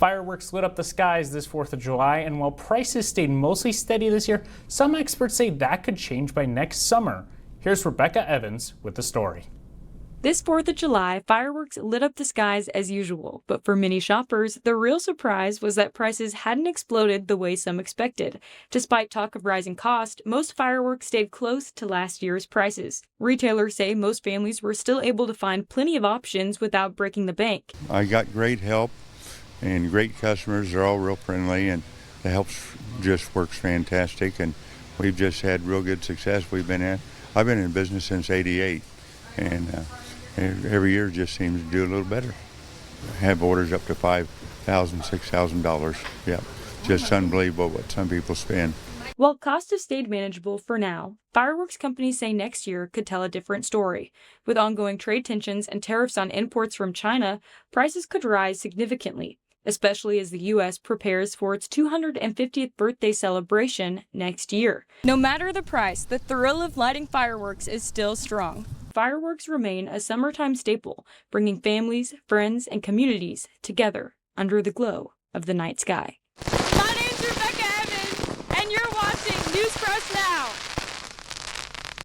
Fireworks lit up the skies this 4th of July, and while prices stayed mostly steady this year, some experts say that could change by next summer. Here's Rebecca Evans with the story. This 4th of July, fireworks lit up the skies as usual, but for many shoppers, the real surprise was that prices hadn't exploded the way some expected. Despite talk of rising cost, most fireworks stayed close to last year's prices. Retailers say most families were still able to find plenty of options without breaking the bank. I got great help and great customers. They're all real friendly, and the help just works fantastic, and we've just had real good success. I've been in business since '88, and every year just seems to do a little better. Have orders up to $5,000, $6,000. Yeah, just unbelievable what some people spend. While costs have stayed manageable for now, fireworks companies say next year could tell a different story. With ongoing trade tensions and tariffs on imports from China, prices could rise significantly, especially as the U.S. prepares for its 250th birthday celebration next year. No matter the price, the thrill of lighting fireworks is still strong. Fireworks remain a summertime staple, bringing families, friends, and communities together under the glow of the night sky. My name's Rebecca Evans, and you're watching News Press Now.